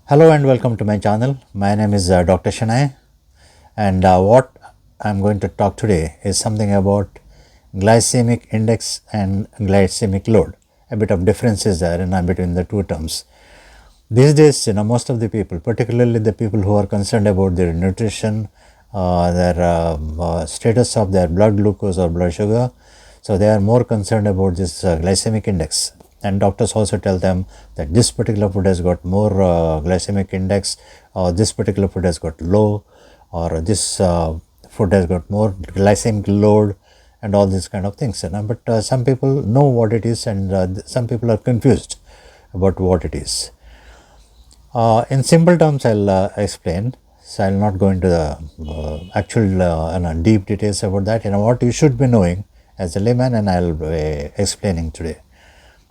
Hello and welcome to my channel. My name is Dr. Shanai, and what I'm going to talk today is something about glycemic index and glycemic load. A bit of differences there between the two terms. These days, most of the people, particularly the people who are concerned about their nutrition, their status of their blood glucose or blood sugar, so they are more concerned about this glycemic index. And doctors also tell them that this particular food has got more glycemic index, or this particular food has got low, or this food has got more glycemic load, and all these kind of things. But some people know what it is, and some people are confused about what it is. In simple terms, I'll explain. So I'll not go into the actual deep details about that. What you should be knowing as a layman, and I'll be explaining today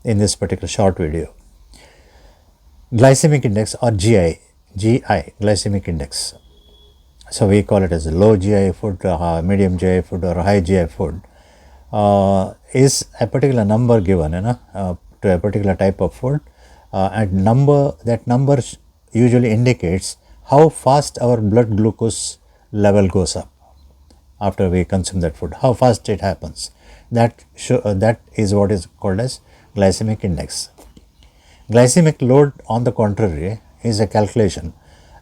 in this particular short video. Glycemic index, or GI, glycemic index. So we call it as a low GI food, medium GI food, or high GI food. Is a particular number given to a particular type of food, and that number usually indicates how fast our blood glucose level goes up after we consume that food, how fast it happens. That is what is called as glycemic index. Glycemic load, on the contrary, is a calculation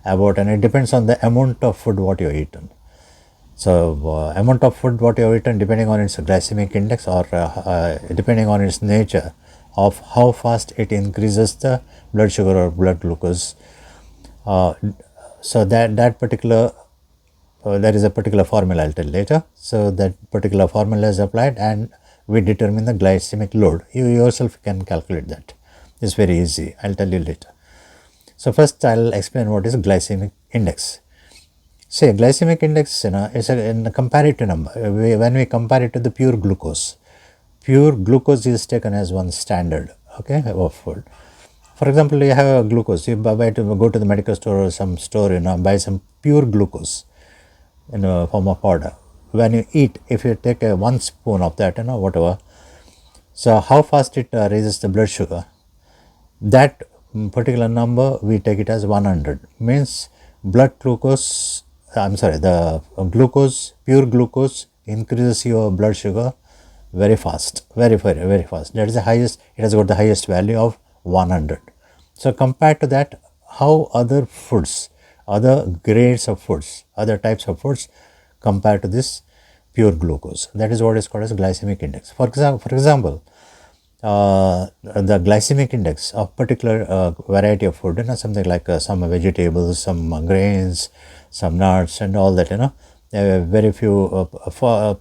about, and it depends on the amount of food what you have eaten. So amount of food what you have eaten, depending on its glycemic index, or depending on its nature of how fast it increases the blood sugar or blood glucose. So that particular there is a particular formula I'll tell later. So that particular formula is applied, and we determine the glycemic load. You yourself can calculate that. It's very easy. I'll tell you later. So first I'll explain what is glycemic index. Say glycemic index is a comparative number. When we compare it to the pure glucose is taken as one standard, of food. For example, you have a glucose. You go to the medical store or some store, buy some pure glucose in a form of powder. When you eat, if you take 1 spoon of that, whatever, so how fast it raises the blood sugar, that particular number we take it as 100. Means blood glucose, the pure glucose increases your blood sugar very fast, very fast. That is the highest, it has got the highest value of 100. So compared to that, how other foods, other grades of foods, other types of foods compared to this pure glucose, that is what is called as glycemic index. For example, the glycemic index of particular variety of food, something like some vegetables, some grains, some nuts, and all that, very few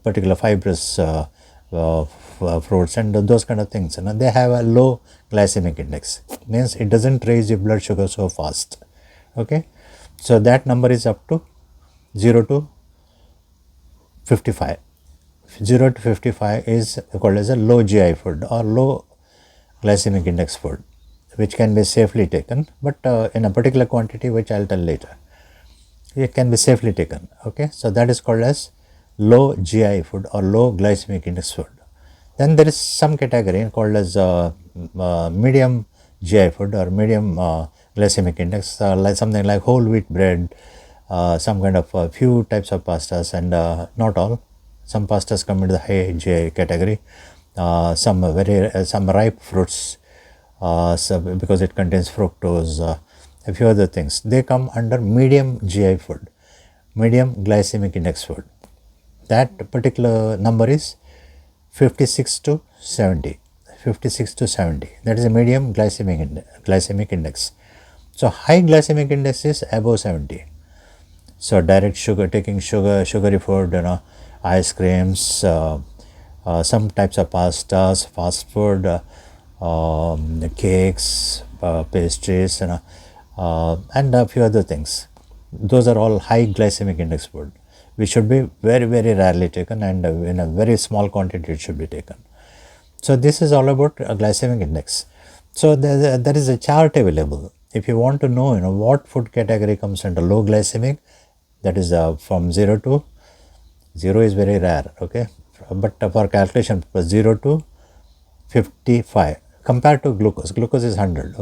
particular fibrous fruits and those kind of things, they have a low glycemic index. Means it doesn't raise your blood sugar so fast. So that number is up to 0 to 55. 0 to 55 is called as a low GI food or low glycemic index food, which can be safely taken, but in a particular quantity, which I'll tell later, it can be safely taken. So that is called as low GI food or low glycemic index food. Then there is some category called as medium GI food or medium glycemic index, like something like whole wheat bread, some kind of few types of pastas, and not all. Some pastas come into the high GI category. Some ripe fruits, because it contains fructose, a few other things, they come under medium GI food, medium glycemic index food. That particular number is 56 to 70. 56 to 70. That is a medium glycemic index. So high glycemic index is above 70. So direct sugar, taking sugary food, ice creams, some types of pastas, fast food, cakes, pastries, and a few other things. Those are all high glycemic index food, which should be very, very rarely taken, and in a very small quantity it should be taken. So this is all about a glycemic index. So there is a chart available. If you want to know, what food category comes under low glycemic, that is from 0 to 0 is very rare, but for calculation, 0 to 55 compared to glucose is 100,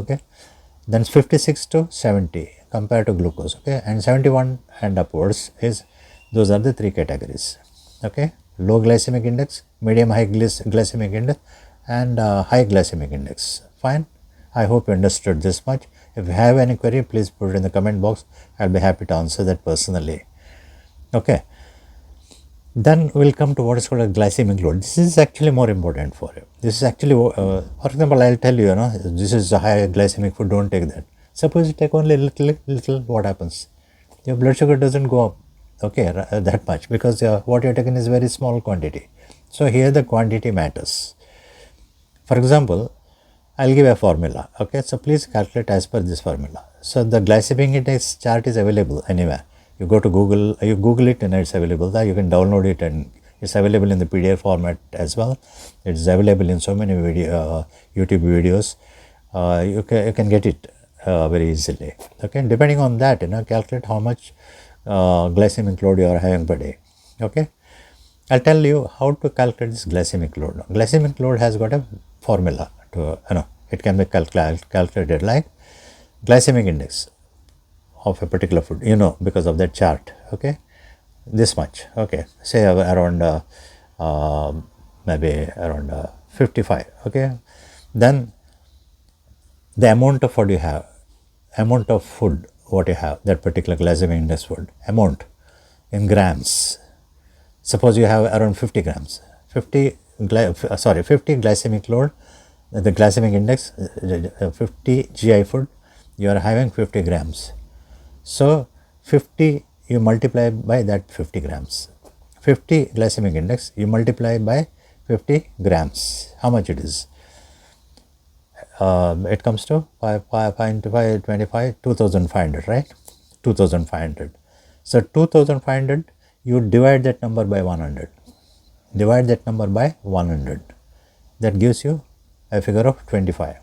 then 56 to 70 compared to glucose, okay, and 71 and upwards is, those are the three categories, okay, low glycemic index, medium high glycemic index, and high glycemic index. Fine. I hope you understood this much. If you have any query, please put it in the comment box. I'll be happy to answer that personally. Okay. Then we'll come to what is called a glycemic load. This is actually more important for you. This is actually, for example, I'll tell you, this is a high glycemic food, don't take that. Suppose you take only little, what happens? Your blood sugar doesn't go up, okay, that much, because what you're taking is very small quantity. So here the quantity matters. For example, I'll give a formula, okay, so please calculate as per this formula. So the glycemic index chart is available anywhere. You go to Google, you Google it and it's available there. You can download it and it's available in the PDF format as well. It's available in so many YouTube videos. You can get it very easily. Okay, depending on that, calculate how much glycemic load you are having per day. Okay, I'll tell you how to calculate this glycemic load. Glycemic load has got a formula to, it can be calculated like glycemic index of a particular food, because of that chart, okay, this much, okay, say around maybe around 55, okay, then the amount of what you have, amount of food what you have, that particular glycemic index food, amount in grams. Suppose you have around 50 grams, 50 glycemic load, the glycemic index, 50 GI food, you are having 50 grams. So 50 you multiply by that 50 grams. 50 glycemic index you multiply by 50 grams. How much it is? It comes to 5 into 5, 25, 2500, right? 2500. So 2500, you divide that number by 100. Divide that number by 100. That gives you a figure of 25.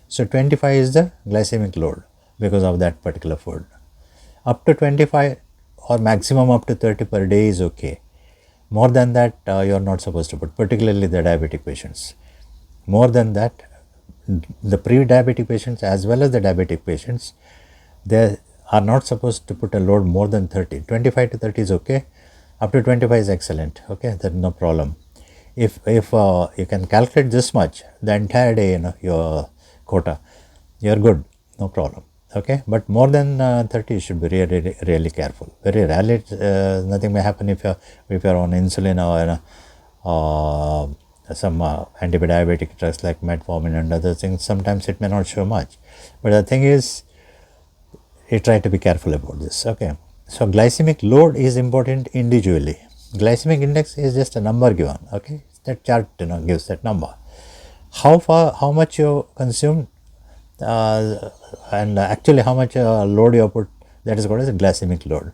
So 25 is the glycemic load because of that particular food. Up to 25 or maximum up to 30 per day is okay. More than that, you are not supposed to put, particularly the diabetic patients. More than that, the pre-diabetic patients as well as the diabetic patients, they are not supposed to put a load more than 30. 25 to 30 is okay. Up to 25 is excellent. Okay, there's no problem. If you can calculate this much the entire day, your quota, you're good, no problem. Okay, but more than 30 you should be really careful. Very rarely nothing may happen if you're on insulin or some anti-diabetic drugs like metformin and other things. Sometimes it may not show much, but the thing is, you try to be careful about this. Okay, so glycemic load is important individually. Glycemic index is just a number given. Okay, that chart gives that number. How much you consume and actually how much load you put, that is called as a glycemic load.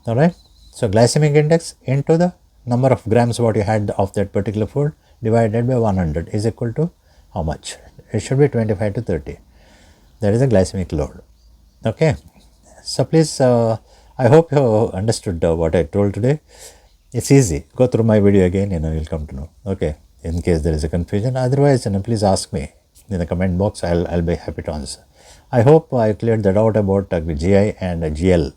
All right, so glycemic index into the number of grams what you had of that particular food divided by 100 is equal to how much? It should be 25 to 30. That is a glycemic load. Okay, so please, I hope you understood what I told today. It's easy. Go through my video again, you'll come to know. Okay, in case there is a confusion. Otherwise, please ask me in the comment box. I'll be happy to answer. I hope I cleared that out about GI and GL,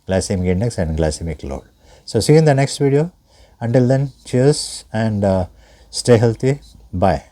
glycemic index and glycemic load. So see you in the next video. Until then, cheers and stay healthy. Bye.